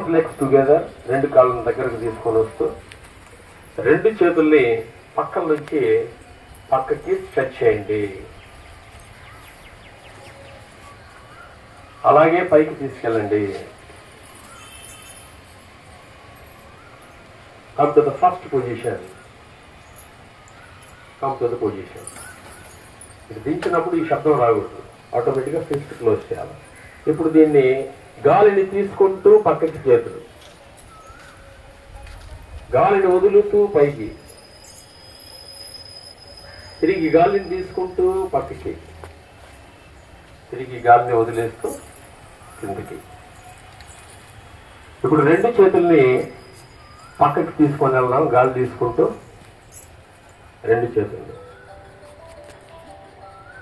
Both legs together, రెండు కాళ్ళను దగ్గరకు తీసుకొని వస్తూ రెండు చేతుల్ని పక్కల నుంచి పక్కకి స్ట్రెచ్ చేయండి. అలాగే పైకి తీసుకెళ్ళండి. Come to the first position. Come to the position. ఇది దించినప్పుడు ఈ శబ్దం రాకూడదు, ఆటోమేటిక్గా ఫిస్ట్ క్లోజ్ చేయాలి. ఇప్పుడు దీన్ని గాలిని తీసుకుంటూ పక్కకి చేతులు, గాలిని వదులుతూ పైకి, తిరిగి గాలిని తీసుకుంటూ పక్కకి, తిరిగి గాలిని వదిలేస్తూ కిందకి. ఇప్పుడు రెండు చేతుల్ని పక్కకి తీసుకొని వెళ్దాం. గాలి తీసుకుంటూ రెండు చేతుల్ని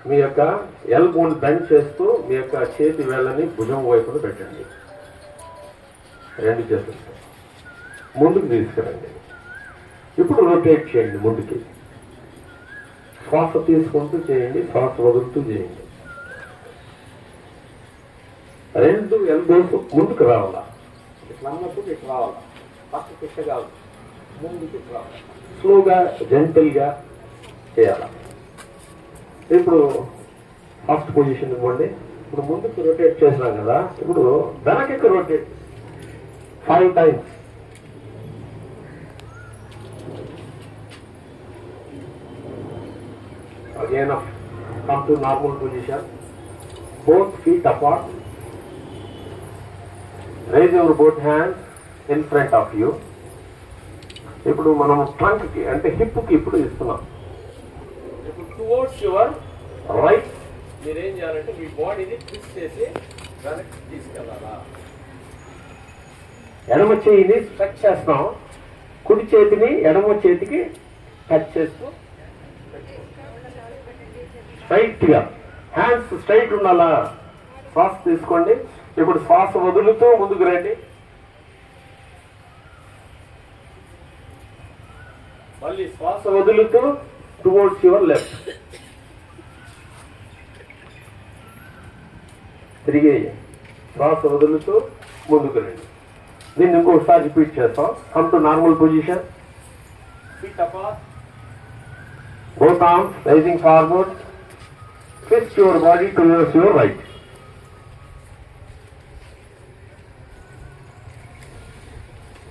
మీ యొక్క ఎల్బోని బెండ్ చేస్తూ మీ యొక్క చేతి వేళ్ళని భుజం వైపున పెట్టండి. రెండు చేతులతో ముందుకు తీసుకురండి. ఇప్పుడు రొటేట్ చేయండి ముందుకి. శ్వాస తీసుకుంటూ చేయండి, శ్వాస వదులుతూ చేయండి. రెండు ఎల్బోస్ ముందుకు రావాలా, ఇట్లా అన్నప్పుడు ఇట్లా రావాలా, పక్కకి ఇట్లా కాదు, ముందుకు రావాలి. స్లోగా జెంటల్గా చేయాలి. ఇప్పుడు ఫస్ట్ పొజిషన్ ఇవ్వండి. ఇప్పుడు ముందుకు రొటేట్ చేసినాం కదా, ఇప్పుడు వెనక్కి rotate 5 times. Again come to normal position. Both feet apart. Raise your both hands in front of you. ఇప్పుడు మనం ట్రంక్ కి అంటే హిప్ కి ఇప్పుడు ఇస్తున్నాం. ఇప్పుడు టువర్డ్స్ యువర్ రైట్ మీరేం చేయాలంటే మీ బాడీని ట్విస్ట్ చేసి వెనక్కి తీసుకెళ్ళాలా. ఎడమ చేయిని స్ట్రెచ్ చేస్తాం, కుడి చేతిని ఎడమ చేతికి టచ్ చేస్తూ స్ట్రైట్ గా, హ్యాండ్స్ స్ట్రైట్ ఉండాలా. శ్వాస తీసుకోండి. ఇప్పుడు శ్వాస వదులుతూ ముందుకు రండి. మళ్ళీ శ్వాస వదులుతూ టువర్డ్స్ యువర్ లెఫ్ట్. తిరిగి శ్వాస వదులుతూ ముందుకు రండి. దీన్ని ఇంకొకసారి రిపీట్ చేస్తాం. Come to normal position. Feet apart, both arms raising forward. Twist your body towards your right.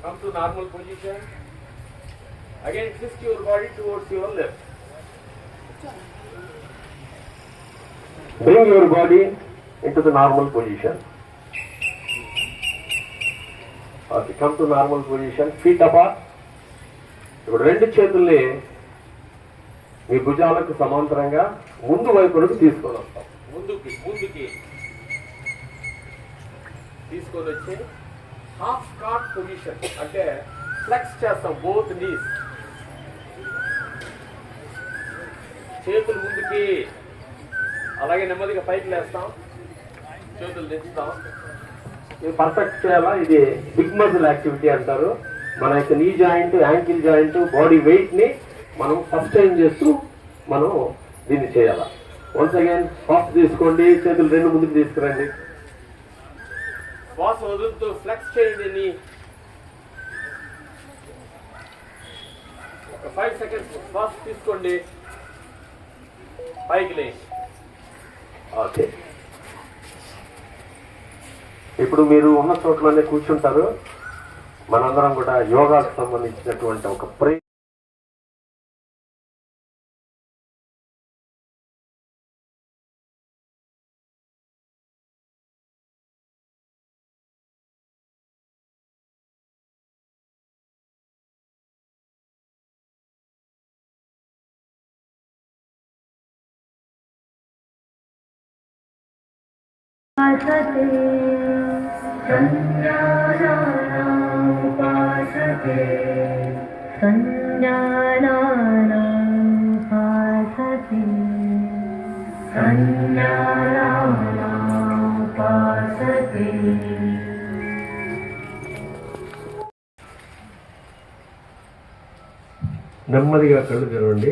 Come to normal position. Again twist your body towards your left. Bring your body into the normal position. Okay, come to normal position. Feet apart. ఇప్పుడు రెండు చేతుల్ని మీ భుజాలకు సమాంతరంగా ముందు వైపులకు తీసుకొని వస్తాం. ముందుకి తీసుకొని వచ్చి హాఫ్ స్కాట్ పొజిషన్ అంటే ఫ్లెక్స్ చేస్తాం. బోత్ నీస్, చేతులు ముందుకి, అలాగే నెమ్మదిగా పైకి లేస్తాం, చేతులు దించుతాం. ఇది పర్ఫెక్ట్ చేయాలా. ఇది బిగ్ మజిల్ యాక్టివిటీ అంటారు. మన యొక్క knee joint, ankle joint, body weight ని మనం సస్టైన్ చేస్తూ మనం దీన్ని చేయాలి. వన్స్ అగైన్ శ్వాస తీసుకోండి, చేతులు రెండు ముందుకు తీసుకురండి. శ్వాస వదులుతూ ఫ్లెక్స్ చేయండి. ఒక 5 seconds శ్వాస తీసుకోండి, పైకి లేచి. ఓకే, ఇప్పుడు మీరు ఉన్న చోట్లోనే కూర్చుంటారు. మనందరం కూడా యోగాకు సంబంధించినటువంటి ఒక నెమ్మదిగా కళ్ళు తెరవండి,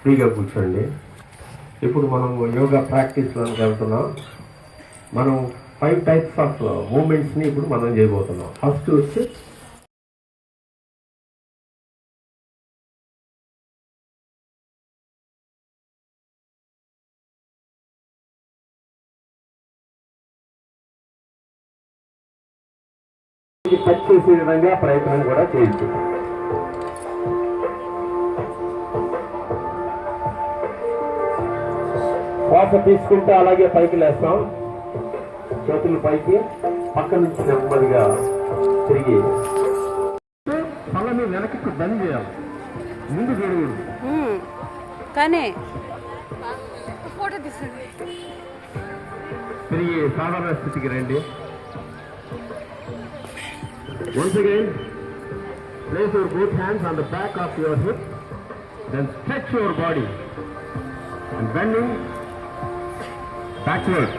ఫ్రీగా కూర్చోండి. ఇప్పుడు మనం యోగా ప్రాక్టీస్లోకి వెళ్తున్నాం. మనం 5 టైప్స్ ఆఫ్ మూమెంట్స్ ని ఇప్పుడు మనం చేయబోతున్నాం. ఫస్ట్ వచ్చి టచ్ చేసే విధంగా ప్రయత్నం కూడా చేయొచ్చు. శ్వాస తీసుకుంటే అలాగే పైకి లేస్తాం. చేతులు పైకి, పక్క నుంచి నెమ్మదిగా తిరిగి తలని వెనక్కి బంద్ చేయాలి, ముందు చూడకూడదు. కానీ తిరిగి సాధారణ స్థితికి రండి. Once again, place your both hands on the back of your hip, then stretch your body and bending backward.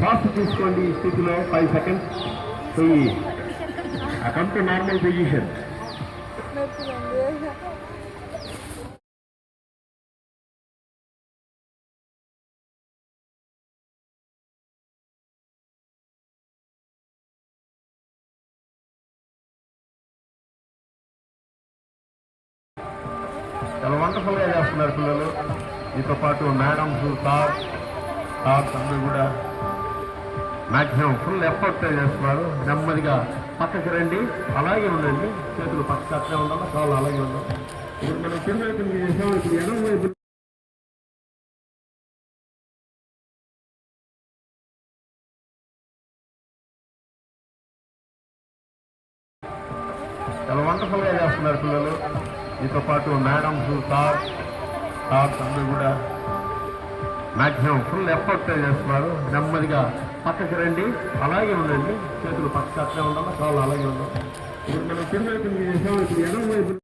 Fast తీసుకోండి ఈ స్థితిలో 5 seconds. Come to normal position. చాలా వండర్ఫుల్ గా చేస్తున్నారు పిల్లలు. మీతో పాటు మేడమ్స్, సార్స్ అందరూ కూడా మాక్సిమం ఫుల్ ఎఫర్ట్ చేస్తున్నారు. నెమ్మదిగా పక్కకి రండి, అలాగే ఉండండి. చేతులు పక్కకి అట్లే ఉండాలి, కాళ్ళు అలాగే ఉండాలి. ఇప్పుడు మనం తిరుమలకి చేసాం. ఇప్పుడు ఎడం వైపు చాలా వండర్ఫుల్ గా చేస్తున్నారు పిల్లలు. మీతో పాటు మేడమ్స్, సార్స్ అందరూ కూడా మాక్సిమం ఫుల్ ఎఫర్ట్ చేస్తున్నారు. నెమ్మదిగా పక్కకి రండి, అలాగే ఉండండి. చేతులు పక్కకి అట్లే ఉండాలి, కాళ్ళు అలాగే ఉండాలి. ఇప్పుడు మనం తిరుమలకి చేసాం. ఇప్పుడు ఎడం వైపు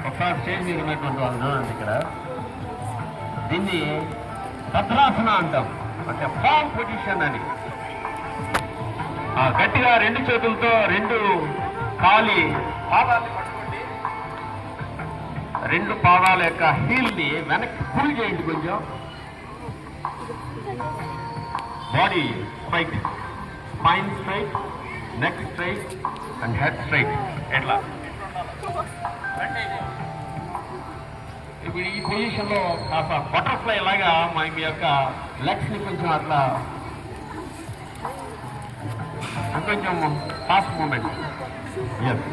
ఒకసారి స్టేజ్ మీద ఉన్నటువంటి వాళ్ళు చూడండి. ఇక్కడ దీన్ని భద్రాసన అంటాం, అంటే ఫామ్ పొజిషన్ అని. గట్టిగా 2 చేతులతో 2 కాలి పాదాలని పట్టుకోండి. 2 పాదాల యొక్క హీల్ ని వెనక్కి పుల్ చేయండి కొంచెం. Body straight, spine straight, neck straight and head straight. ఎట్లా ఇప్పుడు ఈ పొజిషన్ లో కాస్త బటర్ఫ్లై లాగా మీ యొక్క లెగ్స్ ని కొంచెం అట్లా కొంచెం ఫాస్ట్ మూమెంట్. ఎస్